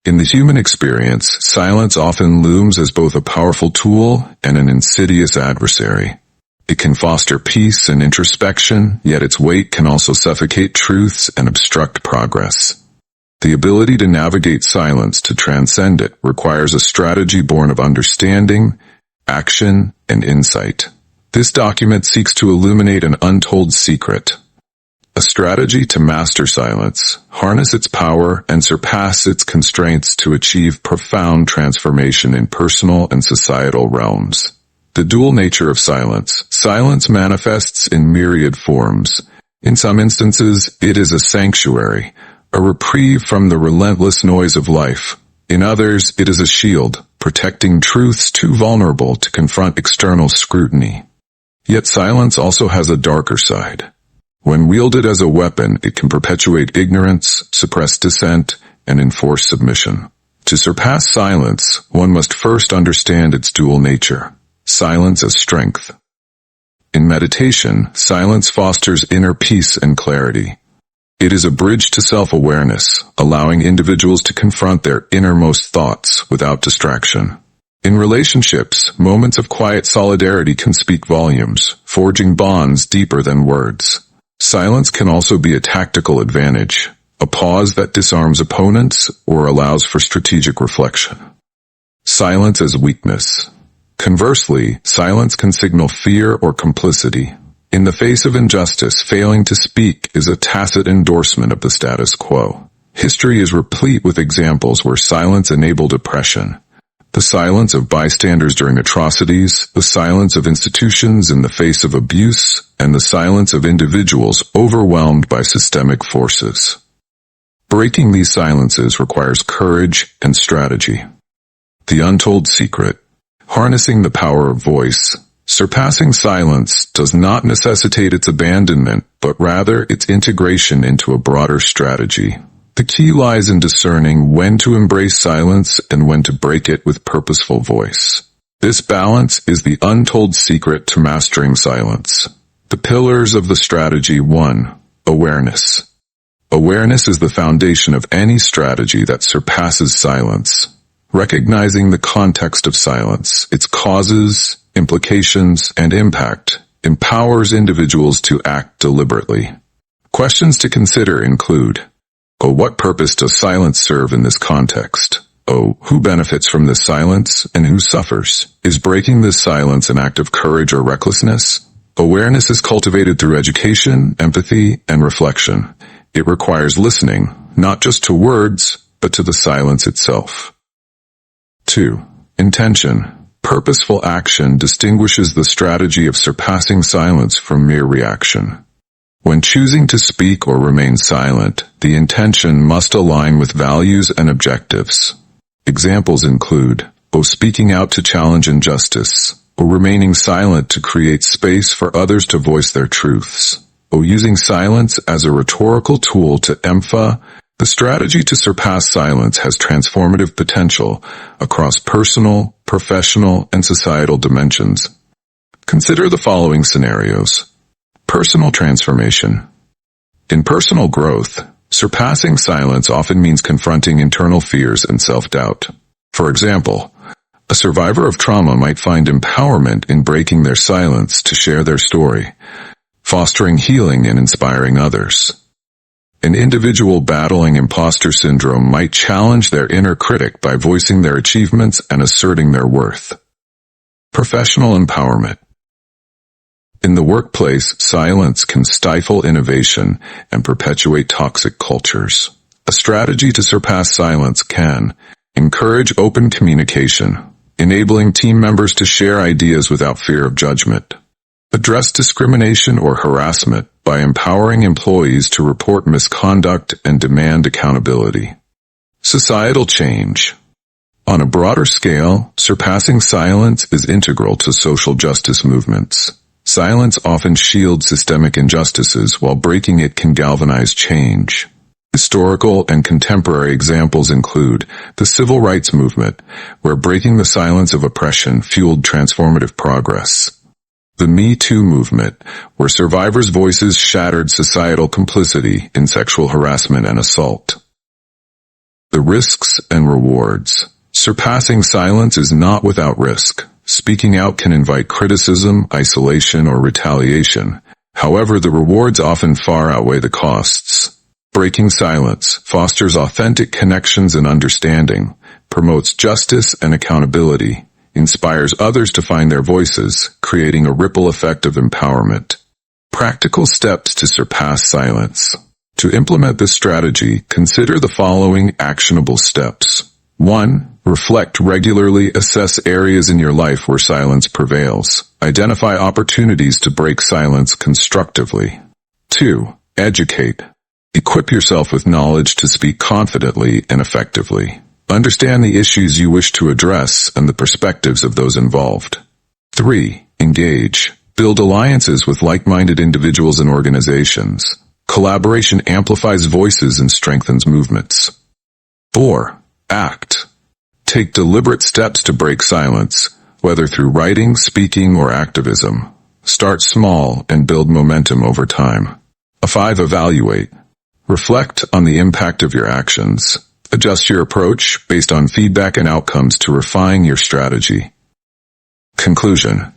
In the human experience, silence often looms as both a powerful tool and an insidious adversary. It can foster peace and introspection, yet its weight can also suffocate truths and obstruct progress. The ability to navigate silence to transcend it requires a strategy born of understanding, action, and insight. This document seeks to illuminate an untold secret. A strategy to master silence, harness its power, and surpass its constraints to achieve profound transformation in personal and societal realms. The dual nature of silence. Silence manifests in myriad forms. In some instances, it is a sanctuary, a reprieve from the relentless noise of life. In others, it is a shield, protecting truths too vulnerable to confront external scrutiny. Yet silence also has a darker side. When wielded as a weapon, it can perpetuate ignorance, suppress dissent, and enforce submission. To surpass silence, one must first understand its dual nature. Silence as strength. In meditation, silence fosters inner peace and clarity. It is a bridge to self-awareness, allowing individuals to confront their innermost thoughts without distraction. In relationships, moments of quiet solidarity can speak volumes, forging bonds deeper than words. Silence can also be a tactical advantage, a pause that disarms opponents or allows for strategic reflection. Silence as weakness. Conversely, silence can signal fear or complicity. In the face of injustice, failing to speak is a tacit endorsement of the status quo. History is replete with examples where silence enabled oppression. The silence of bystanders during atrocities, the silence of institutions in the face of abuse, and the silence of individuals overwhelmed by systemic forces. Breaking these silences requires courage and strategy. The untold secret. Harnessing the power of voice. Surpassing silence does not necessitate its abandonment, but rather its integration into a broader strategy. The key lies in discerning when to embrace silence and when to break it with purposeful voice. This balance is the untold secret to mastering silence. The pillars of the strategy. 1. Awareness. Awareness is the foundation of any strategy that surpasses silence. Recognizing the context of silence, its causes, implications, and impact, empowers individuals to act deliberately. Questions to consider include: what purpose does silence serve in this context? Who benefits from this silence and who suffers? Is breaking this silence an act of courage or recklessness? Awareness is cultivated through education, empathy, and reflection. It requires listening, not just to words, but to the silence itself. 2. Intention. Purposeful action distinguishes the strategy of surpassing silence from mere reaction. When choosing to speak or remain silent, the intention must align with values and objectives. Examples include, speaking out to challenge injustice, or remaining silent to create space for others to voice their truths, or using silence as a rhetorical tool to emphasize. The strategy to surpass silence has transformative potential across personal, professional, and societal dimensions. Consider the following scenarios. Personal transformation. In personal growth, surpassing silence often means confronting internal fears and self-doubt. For example, a survivor of trauma might find empowerment in breaking their silence to share their story, fostering healing and inspiring others. An individual battling imposter syndrome might challenge their inner critic by voicing their achievements and asserting their worth. Professional empowerment. In the workplace, silence can stifle innovation and perpetuate toxic cultures. A strategy to surpass silence can encourage open communication, enabling team members to share ideas without fear of judgment. Address discrimination or harassment by empowering employees to report misconduct and demand accountability. Societal change. On a broader scale, surpassing silence is integral to social justice movements. Silence often shields systemic injustices, while breaking it can galvanize change. Historical and contemporary examples include the civil rights movement, where breaking the silence of oppression fueled transformative progress. The Me Too movement, where survivors' voices shattered societal complicity in sexual harassment and assault. The risks and rewards. Surpassing silence is not without risk. Speaking out can invite criticism, isolation, or retaliation. However, the rewards often far outweigh the costs. Breaking silence fosters authentic connections and understanding, promotes justice and accountability, inspires others to find their voices, creating a ripple effect of empowerment. Practical steps to surpass silence. To implement this strategy, consider the following actionable steps. 1. Reflect regularly. Assess areas in your life where silence prevails. Identify opportunities to break silence constructively. 2. Educate. Equip yourself with knowledge to speak confidently and effectively. Understand the issues you wish to address and the perspectives of those involved. 3. Engage. Build alliances with like-minded individuals and organizations. Collaboration amplifies voices and strengthens movements. 4. Act. Take deliberate steps to break silence, whether through writing, speaking, or activism. Start small and build momentum over time. 5. Evaluate. Reflect on the impact of your actions. Adjust your approach based on feedback and outcomes to refine your strategy. Conclusion.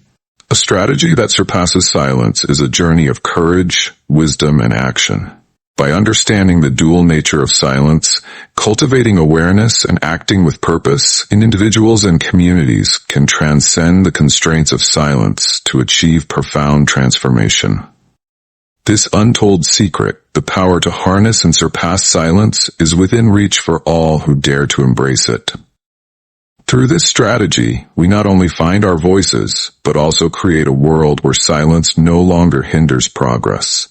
A strategy that surpasses silence is a journey of courage, wisdom, and action. By understanding the dual nature of silence, cultivating awareness, and acting with purpose, individuals and communities can transcend the constraints of silence to achieve profound transformation. This untold secret, the power to harness and surpass silence, is within reach for all who dare to embrace it. Through this strategy, we not only find our voices, but also create a world where silence no longer hinders progress.